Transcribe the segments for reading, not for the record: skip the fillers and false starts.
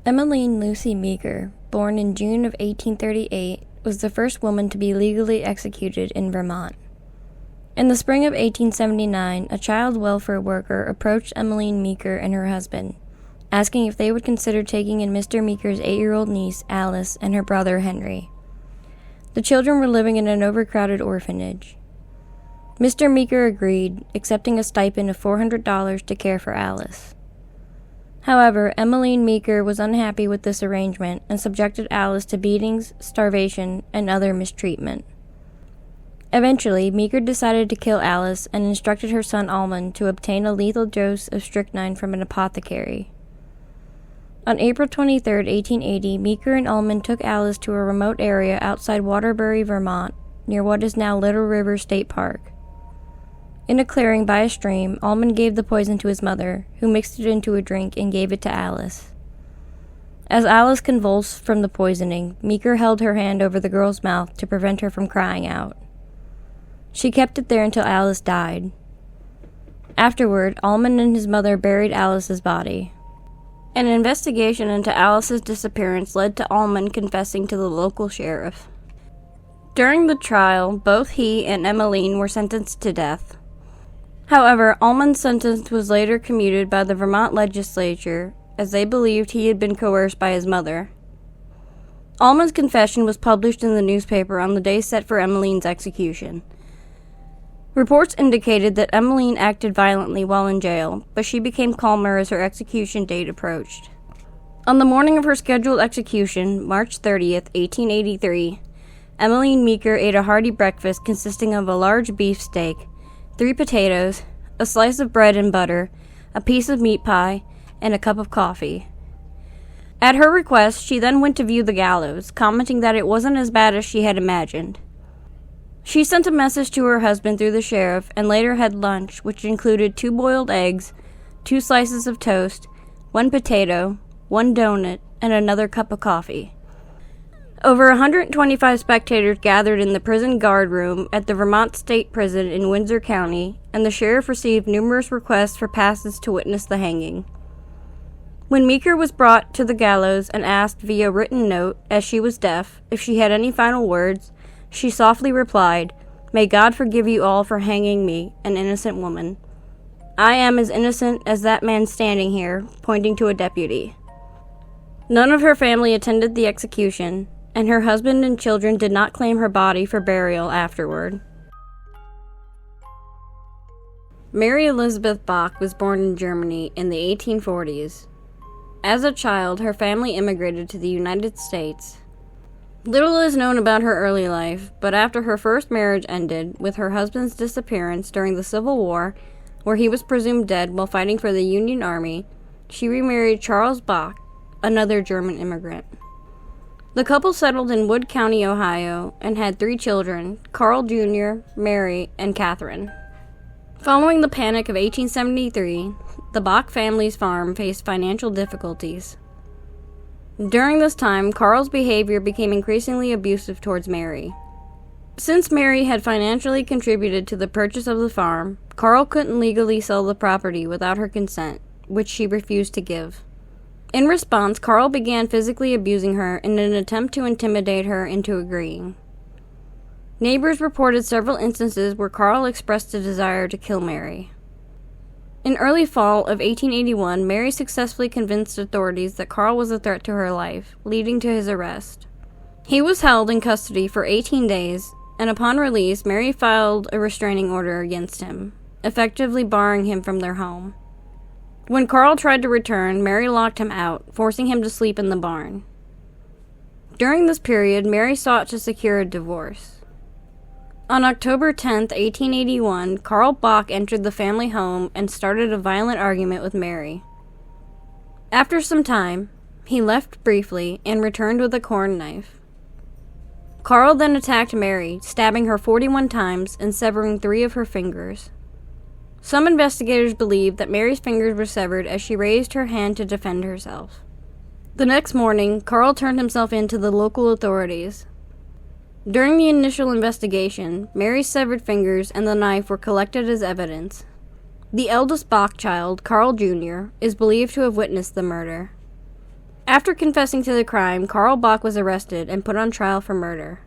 Emiline Lucy Meeker, born in June of 1838, was the first woman to be legally executed in Vermont. In the spring of 1879, a child welfare worker approached Emiline Meeker and her husband, asking if they would consider taking in Mr. Meeker's 8-year-old niece, Alice, and her brother, Henry. The children were living in an overcrowded orphanage. Mr. Meeker agreed, accepting a stipend of $400 to care for Alice. However, Emiline Meeker was unhappy with this arrangement and subjected Alice to beatings, starvation, and other mistreatment. Eventually, Meeker decided to kill Alice and instructed her son Almond to obtain a lethal dose of strychnine from an apothecary. On April 23, 1880, Meeker and Almond took Alice to a remote area outside Waterbury, Vermont, near what is now Little River State Park. In a clearing by a stream, Almond gave the poison to his mother, who mixed it into a drink and gave it to Alice. As Alice convulsed from the poisoning, Meeker held her hand over the girl's mouth to prevent her from crying out. She kept it there until Alice died. Afterward, Almond and his mother buried Alice's body. An investigation into Alice's disappearance led to Almond confessing to the local sheriff. During the trial, both he and Emiline were sentenced to death. However, Almond's sentence was later commuted by the Vermont legislature, as they believed he had been coerced by his mother. Almond's confession was published in the newspaper on the day set for Emiline's execution. Reports indicated that Emiline acted violently while in jail, but she became calmer as her execution date approached. On the morning of her scheduled execution, March 30th, 1883, Emiline Meeker ate a hearty breakfast consisting of a large beef steak, 3 potatoes, a slice of bread and butter, a piece of meat pie, and a cup of coffee. At her request, she then went to view the gallows, commenting that it wasn't as bad as she had imagined. She sent a message to her husband through the sheriff and later had lunch, which included 2 boiled eggs, 2 slices of toast, 1 potato, 1 donut, and another cup of coffee. Over 125 spectators gathered in the prison guard room at the Vermont State Prison in Windsor County, and the sheriff received numerous requests for passes to witness the hanging. When Meeker was brought to the gallows and asked via written note, as she was deaf, if she had any final words, she softly replied, "May God forgive you all for hanging me, an innocent woman. I am as innocent as that man standing here," pointing to a deputy. None of her family attended the execution, and her husband and children did not claim her body for burial afterward. Mary Elizabeth Bach was born in Germany in the 1840s. As a child, her family immigrated to the United States. Little is known about her early life, but after her first marriage ended, with her husband's disappearance during the Civil War, where he was presumed dead while fighting for the Union Army, she remarried Charles Bach, another German immigrant. The couple settled in Wood County, Ohio, and had 3 children, Carl Jr., Mary, and Catherine. Following the Panic of 1873, the Bach family's farm faced financial difficulties. During this time, Carl's behavior became increasingly abusive towards Mary. Since Mary had financially contributed to the purchase of the farm, Carl couldn't legally sell the property without her consent, which she refused to give. In response, Carl began physically abusing her in an attempt to intimidate her into agreeing. Neighbors reported several instances where Carl expressed a desire to kill Mary. In early fall of 1881, Mary successfully convinced authorities that Carl was a threat to her life, leading to his arrest. He was held in custody for 18 days, and upon release, Mary filed a restraining order against him, effectively barring him from their home. When Carl tried to return, Mary locked him out, forcing him to sleep in the barn. During this period, Mary sought to secure a divorce. On October 10, 1881, Carl Bach entered the family home and started a violent argument with Mary. After some time, he left briefly and returned with a corn knife. Carl then attacked Mary, stabbing her 41 times and severing 3 of her fingers. Some investigators believe that Mary's fingers were severed as she raised her hand to defend herself. The next morning, Carl turned himself in to the local authorities. During the initial investigation, Mary's severed fingers and the knife were collected as evidence. The eldest Bach child, Carl Jr., is believed to have witnessed the murder. After confessing to the crime, Carl Bach was arrested and put on trial for murder.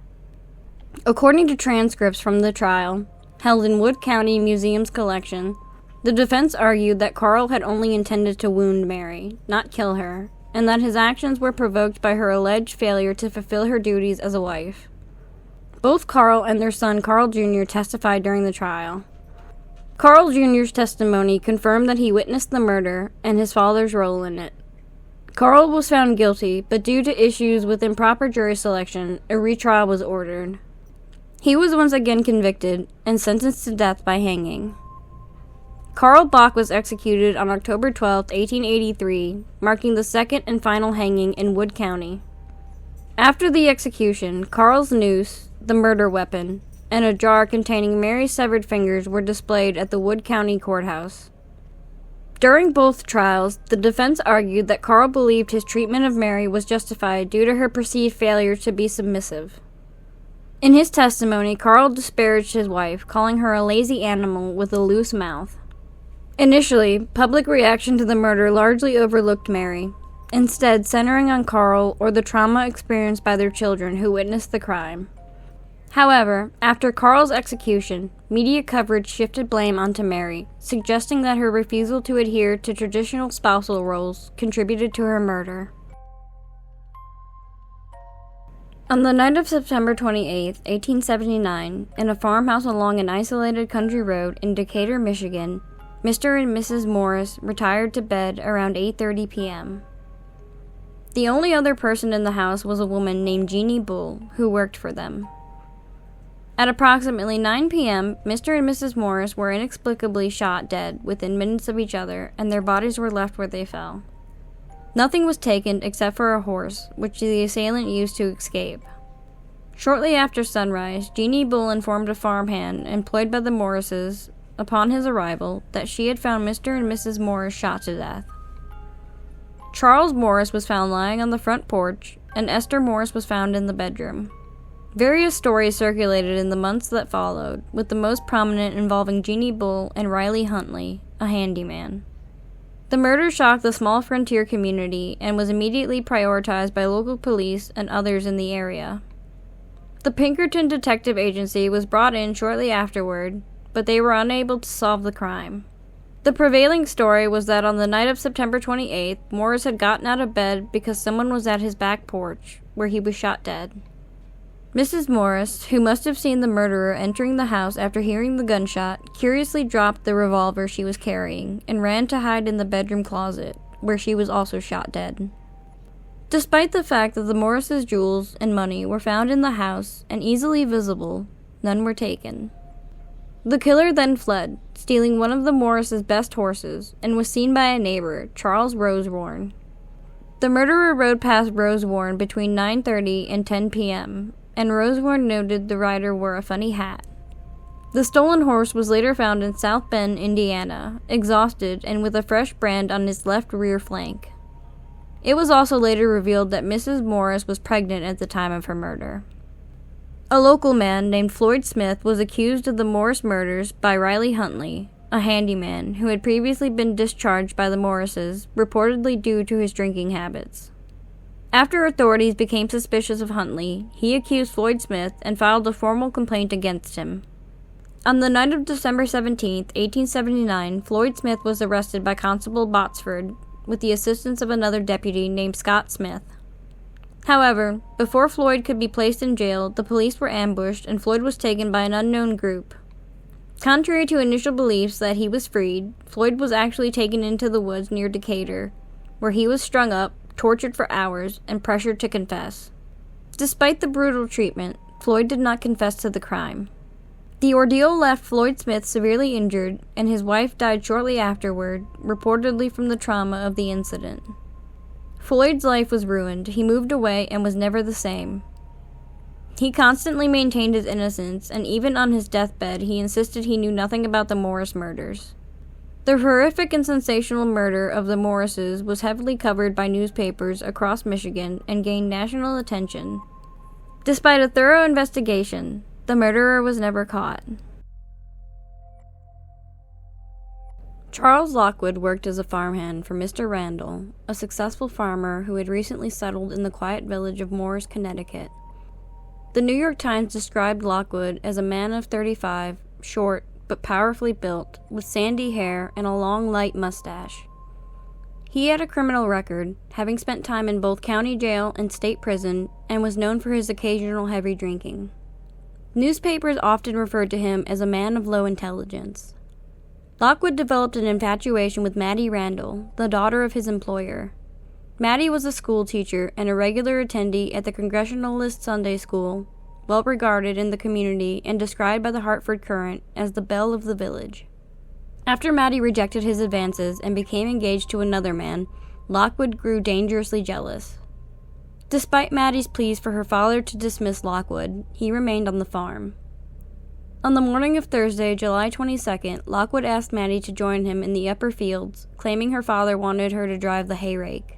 According to transcripts from the trial, held in Wood County Museum's collection, the defense argued that Carl had only intended to wound Mary, not kill her, and that his actions were provoked by her alleged failure to fulfill her duties as a wife. Both Carl and their son Carl Jr. testified during the trial. Carl Jr.'s testimony confirmed that he witnessed the murder and his father's role in it. Carl was found guilty, but due to issues with improper jury selection, a retrial was ordered. He was once again convicted and sentenced to death by hanging. Carl Bach was executed on October 12, 1883, marking the second and final hanging in Wood County. After the execution, Carl's noose, the murder weapon, and a jar containing Mary's severed fingers were displayed at the Wood County Courthouse. During both trials, the defense argued that Carl believed his treatment of Mary was justified due to her perceived failure to be submissive. In his testimony, Carl disparaged his wife, calling her a lazy animal with a loose mouth. Initially, public reaction to the murder largely overlooked Mary, instead centering on Carl or the trauma experienced by their children who witnessed the crime. However, after Carl's execution, media coverage shifted blame onto Mary, suggesting that her refusal to adhere to traditional spousal roles contributed to her murder. On the night of September 28, 1879, in a farmhouse along an isolated country road in Decatur, Michigan, Mr. and Mrs. Morris retired to bed around 8:30 p.m. The only other person in the house was a woman named Jeannie Bull, who worked for them. At approximately 9 p.m., Mr. and Mrs. Morris were inexplicably shot dead within minutes of each other, and their bodies were left where they fell. Nothing was taken except for a horse, which the assailant used to escape. Shortly after sunrise, Jeannie Bull informed a farmhand employed by the Morrises, upon his arrival, that she had found Mr. and Mrs. Morris shot to death. Charles Morris was found lying on the front porch, and Esther Morris was found in the bedroom. Various stories circulated in the months that followed, with the most prominent involving Jeannie Bull and Riley Huntley, a handyman. The murder shocked the small frontier community and was immediately prioritized by local police and others in the area. The Pinkerton Detective Agency was brought in shortly afterward, but they were unable to solve the crime. The prevailing story was that on the night of September 28th, Morris had gotten out of bed because someone was at his back porch, where he was shot dead. Mrs. Morris, who must have seen the murderer entering the house after hearing the gunshot, curiously dropped the revolver she was carrying and ran to hide in the bedroom closet, where she was also shot dead. Despite the fact that the Morrises' jewels and money were found in the house and easily visible, none were taken. The killer then fled, stealing one of the Morrises' best horses, and was seen by a neighbor, Charles Rosewarne. The murderer rode past Rosewarne between 9:30 and 10 p.m., and Rosewarne noted the rider wore a funny hat. The stolen horse was later found in South Bend, Indiana, exhausted and with a fresh brand on his left rear flank. It was also later revealed that Mrs. Morris was pregnant at the time of her murder. A local man named Floyd Smith was accused of the Morris murders by Riley Huntley, a handyman who had previously been discharged by the Morrises, reportedly due to his drinking habits. After authorities became suspicious of Huntley, he accused Floyd Smith and filed a formal complaint against him. On the night of December 17, 1879, Floyd Smith was arrested by Constable Botsford with the assistance of another deputy named Scott Smith. However, before Floyd could be placed in jail, the police were ambushed and Floyd was taken by an unknown group. Contrary to initial beliefs that he was freed, Floyd was actually taken into the woods near Decatur, where he was strung up, tortured for hours, and pressured to confess. Despite the brutal treatment, Floyd did not confess to the crime. The ordeal left Floyd Smith severely injured, and his wife died shortly afterward, reportedly from the trauma of the incident. Floyd's life was ruined. He moved away and was never the same. He constantly maintained his innocence, and even on his deathbed, he insisted he knew nothing about the Morris murders. The horrific and sensational murder of the Morrises was heavily covered by newspapers across Michigan and gained national attention. Despite a thorough investigation, the murderer was never caught. Charles Lockwood worked as a farmhand for Mr. Randall, a successful farmer who had recently settled in the quiet village of Morris, Connecticut. The New York Times described Lockwood as a man of 35, short but powerfully built, with sandy hair and a long, light mustache. He had a criminal record, having spent time in both county jail and state prison, and was known for his occasional heavy drinking. Newspapers often referred to him as a man of low intelligence. Lockwood developed an infatuation with Mattie Randall, the daughter of his employer. Mattie was a school teacher and a regular attendee at the Congregationalist Sunday School, well regarded in the community and described by the Hartford Courant as the belle of the village. After Mattie rejected his advances and became engaged to another man, Lockwood grew dangerously jealous. Despite Mattie's pleas for her father to dismiss Lockwood, he remained on the farm. On the morning of Thursday, July 22nd, Lockwood asked Mattie to join him in the upper fields, claiming her father wanted her to drive the hay rake.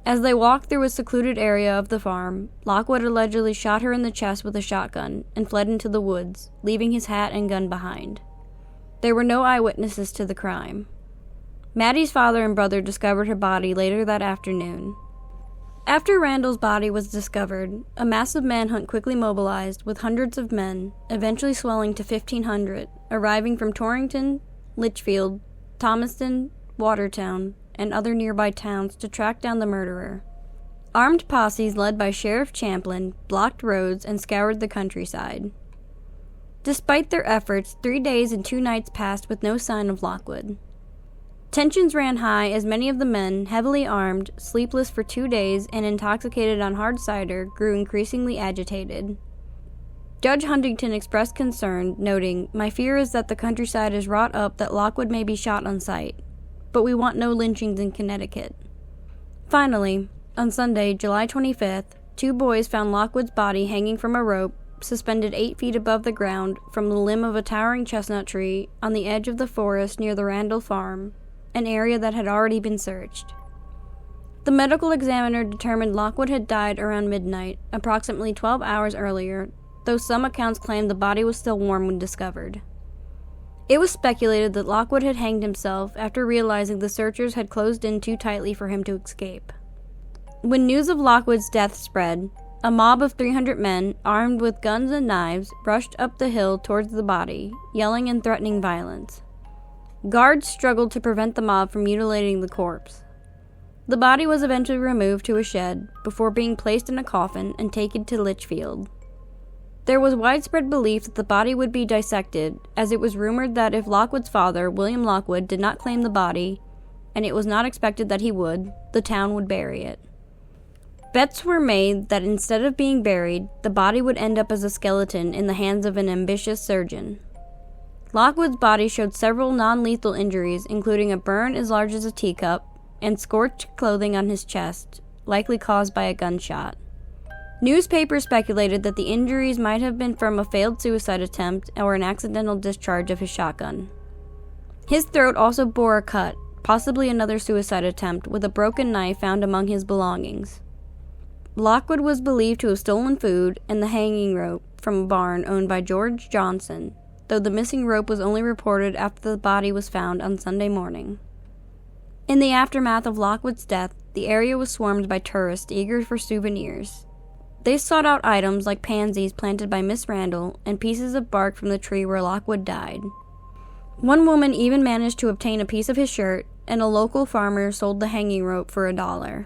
As they walked through a secluded area of the farm, Lockwood allegedly shot her in the chest with a shotgun and fled into the woods, leaving his hat and gun behind. There were no eyewitnesses to the crime. Mattie's father and brother discovered her body later that afternoon. After Randall's body was discovered, a massive manhunt quickly mobilized, with hundreds of men, eventually swelling to 1,500, arriving from Torrington, Litchfield, Thomaston, Watertown, and other nearby towns to track down the murderer. Armed posses led by Sheriff Champlin blocked roads and scoured the countryside. Despite their efforts, 3 days and 2 nights passed with no sign of Lockwood. Tensions ran high as many of the men, heavily armed, sleepless for 2 days, and intoxicated on hard cider, grew increasingly agitated. Judge Huntington expressed concern, noting, "My fear is that the countryside is wrought up that Lockwood may be shot on sight, but we want no lynchings in Connecticut." Finally, on Sunday, July 25th, 2 boys found Lockwood's body hanging from a rope, suspended 8 feet above the ground from the limb of a towering chestnut tree on the edge of the forest near the Randall farm, an area that had already been searched. The medical examiner determined Lockwood had died around midnight, approximately 12 hours earlier, though some accounts claimed the body was still warm when discovered. It was speculated that Lockwood had hanged himself after realizing the searchers had closed in too tightly for him to escape. When news of Lockwood's death spread, a mob of 300 men, armed with guns and knives, rushed up the hill towards the body, yelling and threatening violence. Guards struggled to prevent the mob from mutilating the corpse. The body was eventually removed to a shed before being placed in a coffin and taken to Litchfield. There was widespread belief that the body would be dissected, as it was rumored that if Lockwood's father, William Lockwood, did not claim the body, and it was not expected that he would, the town would bury it. Bets were made that instead of being buried, the body would end up as a skeleton in the hands of an ambitious surgeon. Lockwood's body showed several non-lethal injuries, including a burn as large as a teacup and scorched clothing on his chest, likely caused by a gunshot. Newspapers speculated that the injuries might have been from a failed suicide attempt or an accidental discharge of his shotgun. His throat also bore a cut, possibly another suicide attempt, with a broken knife found among his belongings. Lockwood was believed to have stolen food and the hanging rope from a barn owned by George Johnson, though the missing rope was only reported after the body was found on Sunday morning. In the aftermath of Lockwood's death, the area was swarmed by tourists eager for souvenirs. They sought out items like pansies planted by Miss Randall and pieces of bark from the tree where Lockwood died. One woman even managed to obtain a piece of his shirt, and a local farmer sold the hanging rope for $1.